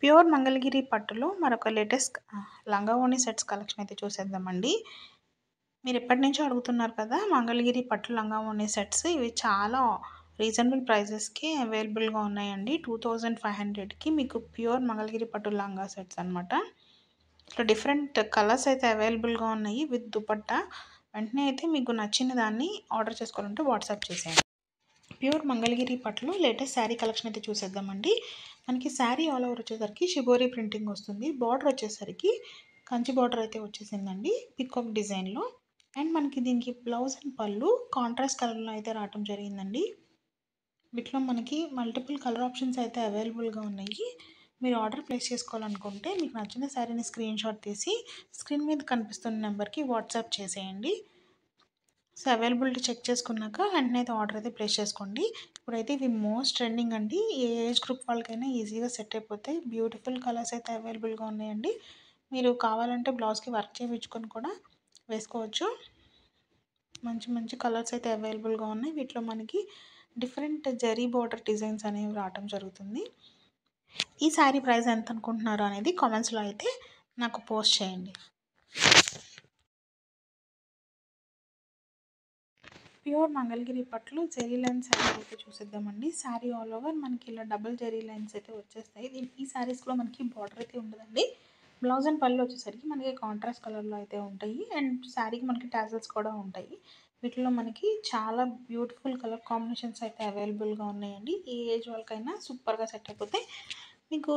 Pure Mangalagiri పట్టులో మరొక latest లంగా ఓణి సెట్స్ కలెక్షన్ అయితే చూసేద్దామండి. మీరు ఎప్పటినుంచో అడుగుతున్నారు కదా! మంగళగిరి పట్టు లంగా ఓణి సెట్స్. ఇవి చాలా రీజనబుల్ ప్రైజెస్‌కి అవైలబుల్‌గా ఉన్నాయండి. 2500కి మీకు ప్యూర్ మంగళగిరి పట్టు లంగా సెట్స్ అనమాట. ఇట్లా డిఫరెంట్ కలర్స్ అయితే అవైలబుల్‌గా ఉన్నాయి విత్ దుపట్టా. వెంటనే అయితే మీకు నచ్చిన దాన్ని ఆర్డర్ చేసుకోవాలంటే వాట్సాప్ చేసేయండి. ప్యూర్ మంగళగిరి పట్టులో లేటెస్ట్ శారీ కలెక్షన్ అయితే చూసేద్దామండి. మనకి శారీ ఆల్ ఓవర్ వచ్చేసరికి షిబోరి ప్రింటింగ్ వస్తుంది. బార్డర్ వచ్చేసరికి కంచి బార్డర్ అయితే వచ్చేసిందండి పికాక్ డిజైన్లో. అండ్ మనకి దీనికి బ్లౌజ్ అండ్ పళ్ళు కాంట్రాస్ట్ కలర్లో అయితే రావటం జరిగిందండి. వీటిలో మనకి మల్టిపుల్ కలర్ ఆప్షన్స్ అయితే అవైలబుల్గా ఉన్నాయి. మీరు ఆర్డర్ ప్లేస్ చేసుకోవాలనుకుంటే మీకు నచ్చిన శారీని స్క్రీన్ షాట్ తీసి స్క్రీన్ మీద కనిపిస్తున్న నెంబర్కి వాట్సాప్ చేసేయండి. సో అవైలబిలిటీ చెక్ చేసుకున్నాక వెంటనే అయితే ఆర్డర్ అయితే ప్లేస్ చేసుకోండి. ఇప్పుడైతే ఇవి మోస్ట్ ట్రెండింగ్ అండి. ఏ ఏజ్ గ్రూప్ వాళ్ళకైనా ఈజీగా సెట్ అయిపోతాయి. బ్యూటిఫుల్ కలర్స్ అయితే అవైలబుల్గా ఉన్నాయండి. మీరు కావాలంటే బ్లౌజ్కి వర్క్ చేయించుకొని కూడా వేసుకోవచ్చు. మంచి మంచి కలర్స్ అయితే అవైలబుల్గా ఉన్నాయి. వీటిలో మనకి డిఫరెంట్ జరీ బోర్డర్ డిజైన్స్ అనేవి రావటం జరుగుతుంది. ఈ శారీ ప్రైస్ ఎంత అనుకుంటున్నారు అనేది కామెంట్స్లో అయితే నాకు పోస్ట్ చేయండి. ప్యూర్ మంగళగిరి పట్లు జెరీ లైన్ శారీ అయితే చూసేద్దామండి. శారీ ఆల్ ఓవర్ మనకి ఇలా డబుల్ జెరీ లైన్స్ అయితే వచ్చేస్తాయి. ఈ శారీస్లో మనకి బార్డర్ అయితే ఉండదండి. బ్లౌజ్ అండ్ పళ్ళు వచ్చేసరికి మనకి కాంట్రాస్ట్ కలర్లో అయితే ఉంటాయి. అండ్ శారీకి మనకి టాజల్స్ కూడా ఉంటాయి. వీటిలో మనకి చాలా బ్యూటిఫుల్ కలర్ కాంబినేషన్స్ అయితే అవైలబుల్గా ఉన్నాయండి. ఏ ఏజ్ వాళ్ళకైనా సూపర్గా సెట్ అయిపోతాయి. మీకు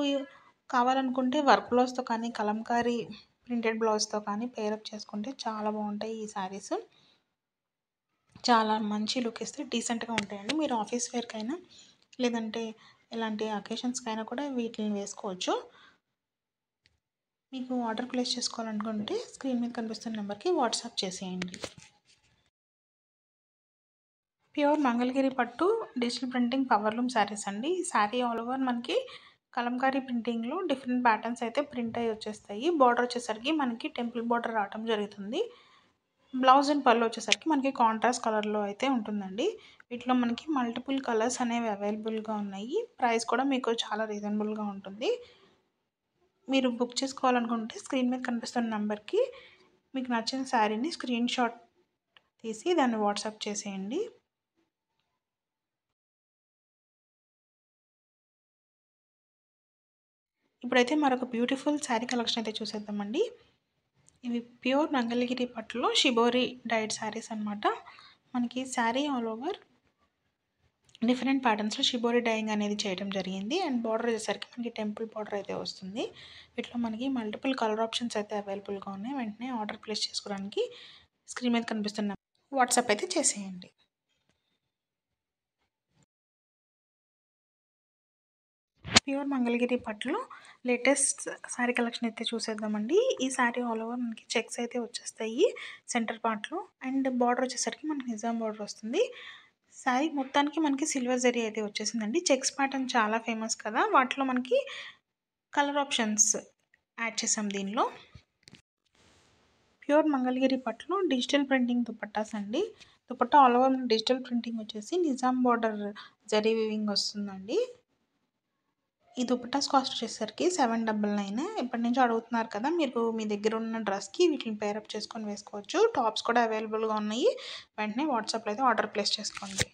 కావాలనుకుంటే వర్క్ బ్లౌజ్తో కానీ కలంకారీ ప్రింటెడ్ బ్లౌజ్తో కానీ పేరప్ చేసుకుంటే చాలా బాగుంటాయి ఈ శారీస్. చాలా మంచి లుక్ ఇస్తే డీసెంట్గా ఉంటాయండి. మీరు ఆఫీస్ వేర్కైనా లేదంటే ఇలాంటి అకేషన్స్కైనా కూడా వీటిని వేసుకోవచ్చు. మీకు ఆర్డర్ ప్లేస్ చేసుకోవాలనుకుంటే స్క్రీన్ మీద కనిపిస్తున్న నెంబర్కి వాట్సాప్ చేసేయండి. ప్యూర్ మంగళగిరి పట్టు డిజిటల్ ప్రింటింగ్ పవర్లూమ్ శారీస్ అండి. ఈ శారీ ఆల్ ఓవర్ మనకి కలంకారీ ప్రింటింగ్లో డిఫరెంట్ ప్యాటర్న్స్ అయితే ప్రింట్ అయ్యి వచ్చేస్తాయి. బార్డర్ వచ్చేసరికి మనకి టెంపుల్ బార్డర్ రావడం జరుగుతుంది. బ్లౌజ్ అండ్ పళ్ళు వచ్చేసరికి మనకి కాంట్రాస్ట్ కలర్లో అయితే ఉంటుందండి. వీటిలో మనకి మల్టిపుల్ కలర్స్ అనేవి అవైలబుల్గా ఉన్నాయి. ప్రైస్ కూడా మీకు చాలా రీజనబుల్గా ఉంటుంది. మీరు బుక్ చేసుకోవాలనుకుంటే స్క్రీన్ మీద కనిపిస్తున్న నెంబర్కి మీకు నచ్చిన శారీని స్క్రీన్ షాట్ తీసి దాన్ని వాట్సాప్ చేసేయండి. ఇప్పుడైతే మరొక బ్యూటిఫుల్ శారీ కలెక్షన్ అయితే చూసేద్దామండి. ఇవి ప్యూర్ మంగళగిరి పట్టులో షిబోరి డైడ్ శారీస్ అనమాట. మనకి శారీ ఆల్ ఓవర్ డిఫరెంట్ ప్యాటర్న్స్లో షిబోరి డైయింగ్ అనేది చేయడం జరిగింది. అండ్ బార్డర్ వచ్చేసరికి మనకి టెంపుల్ బార్డర్ అయితే వస్తుంది. వీటిలో మనకి మల్టిపుల్ కలర్ ఆప్షన్స్ అయితే అవైలబుల్గా ఉన్నాయి. వెంటనే ఆర్డర్ ప్లేస్ చేసుకోవడానికి స్క్రీన్ మీద కనిపిస్తున్న వాట్సాప్ అయితే చేసేయండి. ప్యూర్ మంగళగిరి పట్టులో లేటెస్ట్ శారీ కలెక్షన్ అయితే చూసేద్దామండి. ఈ శారీ ఆల్ ఓవర్ మనకి చెక్స్ అయితే వచ్చేస్తాయి సెంటర్ పార్ట్లో. అండ్ బార్డర్ వచ్చేసరికి మనకి నిజాం బార్డర్ వస్తుంది. శారీ మొత్తానికి మనకి సిల్వర్ జరీ అయితే వచ్చేసిందండి. చెక్స్ ప్యాటర్న్ చాలా ఫేమస్ కదా, వాటిలో మనకి కలర్ ఆప్షన్స్ యాడ్ చేసాం దీనిలో. ప్యూర్ మంగళగిరి పట్టులో డిజిటల్ ప్రింటింగ్ దుపట్టాస్ అండి. Dupatta all over digital printing వచ్చేసి నిజాం బార్డర్ జరీ వీవింగ్ వస్తుందండి. ఈ దుపట్టాస్ కాస్ట్ వచ్చేసరికి 799. ఇప్పటి నుంచి అడుగుతున్నారు కదా, మీరు మీ దగ్గర ఉన్న డ్రెస్కి వీటిని పేరప్ చేసుకొని వేసుకోవచ్చు. టాప్స్ కూడా అవైలబుల్గా ఉన్నాయి. వెంటనే వాట్సాప్లో అయితే ఆర్డర్ ప్లేస్ చేసుకోండి.